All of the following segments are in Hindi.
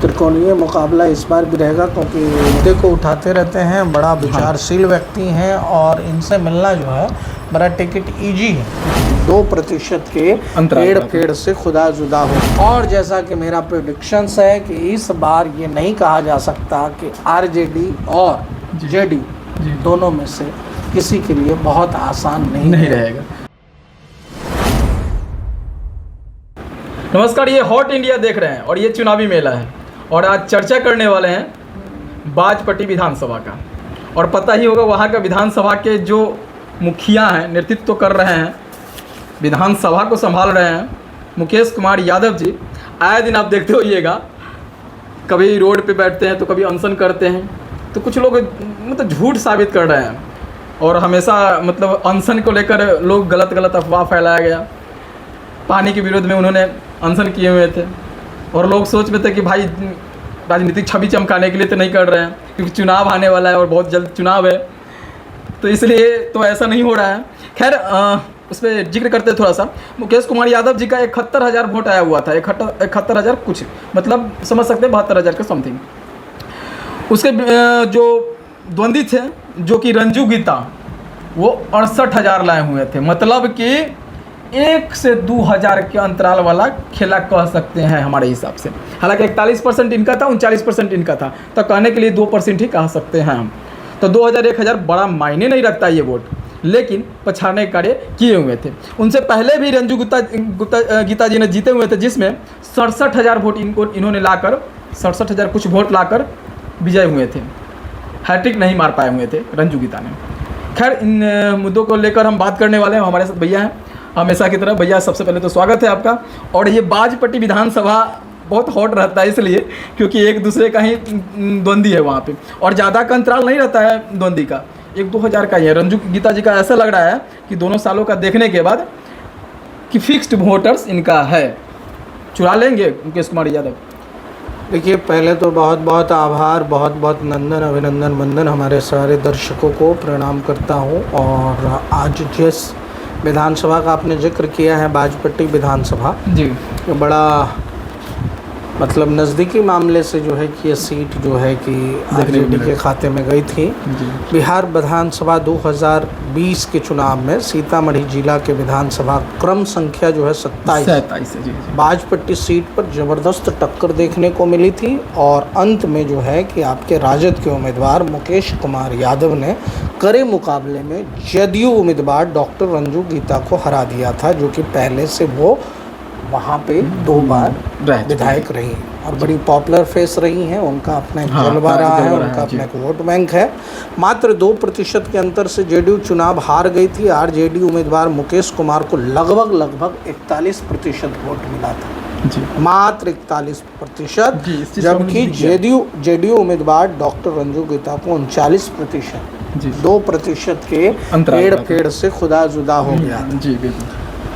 त्रिकोणीय मुकाबला इस बार भी रहेगा, क्योंकि मुद्दे को उठाते रहते हैं, बड़ा विचारशील व्यक्ति हैं और इनसे मिलना जो है बड़ा टिकट ईजी है। 2% के पेड़ से खुदा जुदा हो। और जैसा कि मेरा प्रेडिक्शंस है कि इस बार ये नहीं कहा जा सकता कि आरजेडी और जेडीयू दोनों में से किसी के लिए बहुत आसान नहीं रहेगा। नमस्कार, ये हॉट इंडिया देख रहे हैं और ये चुनावी मेला है और आज चर्चा करने वाले हैं बाजपट्टी विधानसभा का। और पता ही होगा वहाँ का विधानसभा के जो मुखिया हैं, नेतृत्व कर रहे हैं, विधानसभा को संभाल रहे हैं मुकेश कुमार यादव जी। आए दिन आप देखते होइएगा, कभी रोड पे बैठते हैं तो कभी अनशन करते हैं, तो कुछ लोग मतलब झूठ साबित कर रहे हैं और हमेशा मतलब अनशन को लेकर लोग गलत अफवाह फैलाया गया। पानी के विरोध में उन्होंने अनशन किए हुए थे और लोग सोच रहे थे कि भाई राजनीतिक छवि चमकाने के लिए तो नहीं कर रहे हैं, क्योंकि चुनाव आने वाला है और बहुत जल्द चुनाव है, तो इसलिए तो ऐसा नहीं हो रहा है। खैर उस पर जिक्र करते थोड़ा सा। मुकेश कुमार यादव जी का 71,000 वोट आया हुआ था, 71,000 कुछ, मतलब समझ सकते हैं 72,000 के समथिंग। उसके जो द्वंद्वी थे जो कि रंजू गीता, वो 68,000 लाए हुए थे। मतलब कि 1 से 2,000 के अंतराल वाला खेला कह सकते हैं हमारे हिसाब से। हालांकि 41% इनका था, 39% इनका था, तो कहने के लिए 2% ही कह सकते हैं हम। तो 2,000-1,000 बड़ा मायने नहीं रखता ये वोट, लेकिन पछाड़ने के कार्य किए हुए थे। उनसे पहले भी रंजू गीता जी ने जीते हुए थे, जिसमें 67,000 वोट इन्होंने लाकर 67,000 कुछ वोट लाकर विजय हुए थे। हैट्रिक नहीं मार पाए हुए थे रंजू गीता ने। खैर इन मुद्दों को लेकर हम बात करने वाले हैं। हमारे साथ भैया हैं हमेशा की तरह। भैया सबसे पहले तो स्वागत है आपका। और ये बाजपट्टी विधानसभा बहुत हॉट रहता है इसलिए क्योंकि एक दूसरे का ही द्वंद्वी है वहाँ पे, और ज़्यादा का अंतराल नहीं रहता है द्वंद्वी का, 1-2 हज़ार का ही है। रंजू गीता जी का ऐसा लग रहा है कि दोनों सालों का देखने के बाद कि फिक्स्ड वोटर्स इनका है, चुरा लेंगे मुकेश कुमार यादव। देखिए, पहले तो बहुत बहुत आभार, बहुत बहुत नंदन अभिनंदन वंदन हमारे सारे दर्शकों को प्रणाम करता हूँ। और आज जिस विधानसभा का आपने जिक्र किया है, बाजपट्टी विधानसभा जी, बड़ा मतलब नज़दीकी मामले से जो है कि ये सीट जो है कि आरजेडी के खाते में गई थी। बिहार विधानसभा 2020 के चुनाव में सीतामढ़ी जिला के विधानसभा क्रम संख्या जो है 27 बाजपट्टी सीट पर ज़बरदस्त टक्कर देखने को मिली थी। और अंत में जो है कि आपके राजद के उम्मीदवार मुकेश कुमार यादव ने कड़े मुकाबले में जदयू उम्मीदवार डॉक्टर रंजू गीता को हरा दिया था, जो कि पहले से वो वहाँ पे 2 बार विधायक रही और बड़ी पॉपुलर फेस रही हैं। उनका अपना एक जलवा रहा है, उनका अपना एक वोट बैंक है। मात्र 2% के अंतर से जेडीयू चुनाव हार गई थी। आरजेडी उम्मीदवार मुकेश कुमार को लगभग 41% वोट मिला था जी। मात्र 41%, जबकि जेडीयू उम्मीदवार डॉक्टर रंजू गीता को 39%, 2% के पेड़ से खुदा जुदा हो गया जी।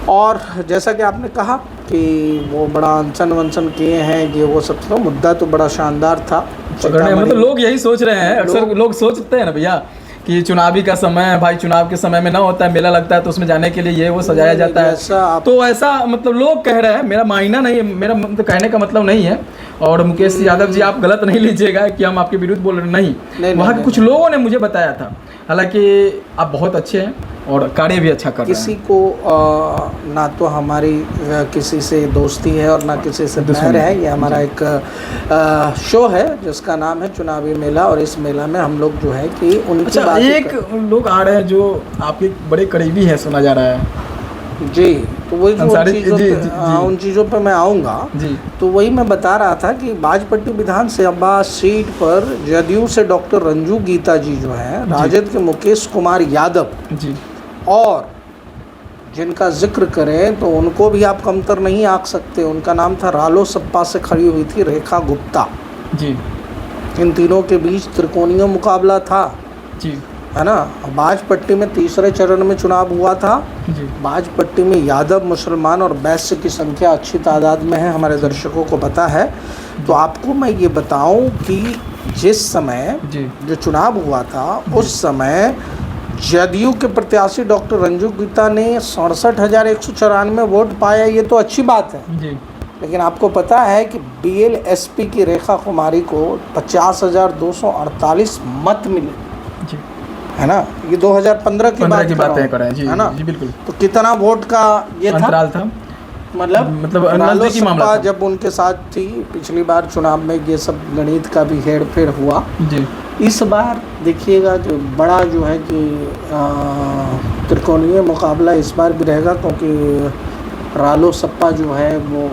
और जैसा कि आपने कहा कि वो बड़ा अनशन वनशन किए हैं, ये वो सब, तो मुद्दा तो बड़ा शानदार था। मतलब लोग यही सोच रहे हैं, अक्सर लोग सोचते हैं ना भैया कि चुनावी का समय है भाई, चुनाव के समय में ना होता है, मेला लगता है तो उसमें जाने के लिए ये वो सजाया जाता है, तो ऐसा मतलब लोग कह रहे हैं। मेरा मायना नहीं है, मेरा मतलब कहने का मतलब नहीं है। और मुकेश यादव जी, आप गलत नहीं लीजिएगा कि हम आपके विरुद्ध बोल रहे नहीं, वहाँ के कुछ लोगों ने मुझे बताया था। हालांकि आप बहुत अच्छे हैं और कार्य भी अच्छा कर रहे हैं। किसी को ना तो हमारी किसी से दोस्ती है और ना किसी से बैर है। ये हमारा एक शो है जिसका नाम है चुनावी मेला, और इस मेला में हम लोग जो है कि उनकी एक लोग आ रहे हैं जो आपके बड़े करीबी हैं, सुना जा रहा है जी। तो वही उन चीज़ों पे मैं आऊँगा। तो वही मैं बता रहा था कि बाजपट्टी विधानसभा सीट पर जदयू से डॉक्टर रंजू गीता जी जो है, राजद के मुकेश कुमार यादव जी, और जिनका जिक्र करें तो उनको भी आप कमतर नहीं आंक सकते। उनका नाम था रालोसपा से खड़ी हुई थी रेखा गुप्ता जी। इन तीनों के बीच त्रिकोणीय मुकाबला था जी, है ना। बाजपट्टी में तीसरे चरण में चुनाव हुआ था जी। बाजपट्टी में यादव, मुसलमान और वैश्य की संख्या अच्छी तादाद में है, हमारे दर्शकों को पता है। तो आपको मैं ये बताऊं कि जिस समय जो चुनाव हुआ था उस समय जदयू के प्रत्याशी डॉक्टर रंजू गीता ने 67,194 वोट पाया। ये तो अच्छी बात है जी। लेकिन आपको पता है कि BLSP की रेखा कुमारी को 50,248 मत मिले, जी है ना। ये 2015 की बात कर रहे हैं जी, है ना। जी बिल्कुल। तो कितना वोट का ये अंतराल था, मतलब नजदीकी मामला था। जब उनके साथ थी पिछली बार चुनाव में, ये सब गणित का भी हेरफेर हुआ जी। इस बार देखिएगा कि बड़ा जो है कि त्रिकोणीय मुकाबला इस बार भी रहेगा, क्योंकि रालोसपा जो है वो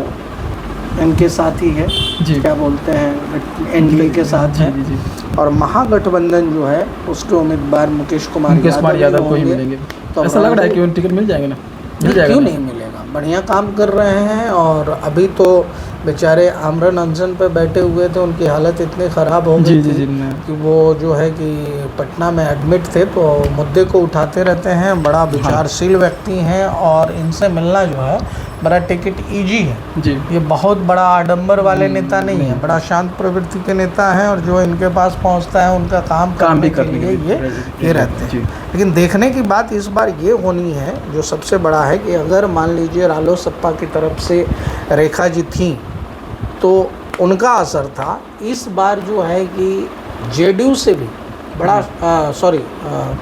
इनके साथ ही है जी। क्या बोलते हैं, एनडीए के साथ जी, है। जी, जी। और महागठबंधन जो है उसके उम्मीदवार मुकेश कुमार यादव को ही मिलेंगे। तो ऐसा लग रहा है कि उन टिकट मिल जाएंगे ना, मिल जाएगा। क्यों नहीं मिलेगा, बढ़िया काम कर रहे हैं। और अभी तो बेचारे आमरण अनशन पे बैठे हुए थे, उनकी हालत इतनी ख़राब हो गई थी कि वो जो है कि पटना में एडमिट थे। तो मुद्दे को उठाते रहते हैं, बड़ा विचारशील व्यक्ति हैं और इनसे मिलना जो है बड़ा टिकट इजी है जी। ये बहुत बड़ा आडंबर वाले नेता नहीं है, बड़ा शांत प्रवृत्ति के नेता हैं और जो इनके पास पहुंचता है उनका काम भी करने के लिए ये रहते हैं। लेकिन देखने की बात इस बार ये होनी है, जो सबसे बड़ा है कि अगर मान लीजिए रालोसपा की तरफ से रेखा जी थी तो उनका असर था। इस बार जो है कि जेडीयू से भी बड़ा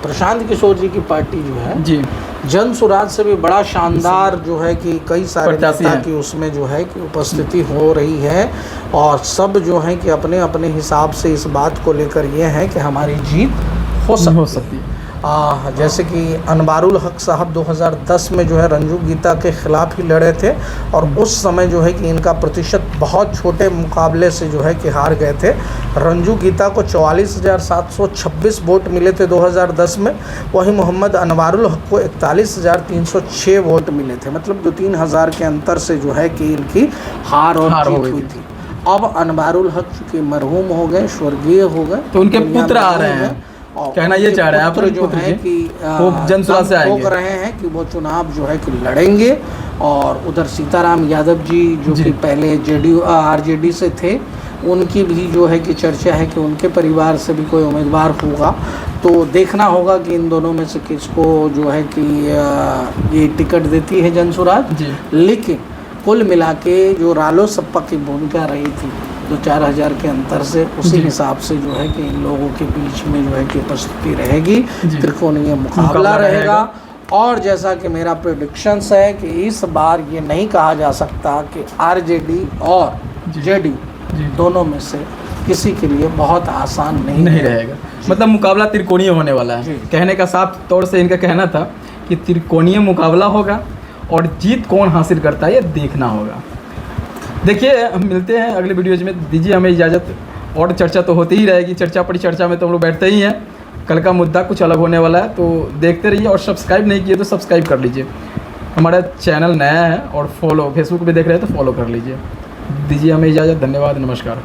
प्रशांत किशोर जी की पार्टी जो है जी, जन सुराज से भी बड़ा शानदार जो है कि कई सारे नेता की उसमें जो है कि उपस्थिति हो रही है। और सब जो है कि अपने अपने हिसाब से इस बात को लेकर ये है कि हमारी जीत हो सकती है। जैसे कि अनवारुल हक साहब 2010 में जो है रंजू गीता के ख़िलाफ़ ही लड़े थे और उस समय जो है कि इनका प्रतिशत बहुत छोटे मुकाबले से जो है कि हार गए थे। रंजू गीता को 44,726 वोट मिले थे 2010 में, वहीं मोहम्मद अनवारुल हक को 41,306 वोट मिले थे। मतलब 2-3 हज़ार के अंतर से जो है कि इनकी हार और जीत हुई थी। अब अनवारुल हक चूँकि मरहूम हो गए, स्वर्गीय हो गए, तो उनके पुत्र आ रहे हैं, कहना ये चाह रहे हैं आप जो है कि वो जनसुराज से आएंगे, रहे हैं कि वो चुनाव जो है कि लड़ेंगे। और उधर सीताराम यादव जी जो कि पहले जेडीयू आरजेडी से थे, उनकी भी जो है कि चर्चा है कि उनके परिवार से भी कोई उम्मीदवार होगा। तो देखना होगा कि इन दोनों में से किसको जो है कि ये टिकट देती है जनसुराज। लेकिन कुल मिला के जो रालोसपा की भूमिका रही थी 2-4 हज़ार के अंतर से, उसी हिसाब से जो है कि इन लोगों के बीच में जो है कि उपस्थिति रहेगी, त्रिकोणीय मुकाबला रहेगा। और जैसा कि मेरा प्रेडिक्शंस है कि इस बार ये नहीं कहा जा सकता कि आरजेडी और जेडीयू दोनों में से किसी के लिए बहुत आसान नहीं रहेगा। मतलब मुकाबला त्रिकोणीय होने वाला है। कहने का साफ तौर से इनका कहना था कि त्रिकोणीय मुकाबला होगा और जीत कौन हासिल करता है ये देखना होगा। देखिए, हम मिलते हैं अगले वीडियोज में, दीजिए हमें इजाज़त। और चर्चा तो होती ही रहेगी, चर्चा परिचर्चा में तो हम लोग बैठते ही हैं। कल का मुद्दा कुछ अलग होने वाला है, तो देखते रहिए। और सब्सक्राइब नहीं किए तो सब्सक्राइब कर लीजिए, हमारा चैनल नया है। और फॉलो, फेसबुक पे देख रहे हैं तो फॉलो कर लीजिए। दीजिए हमें इजाज़त, धन्यवाद, नमस्कार।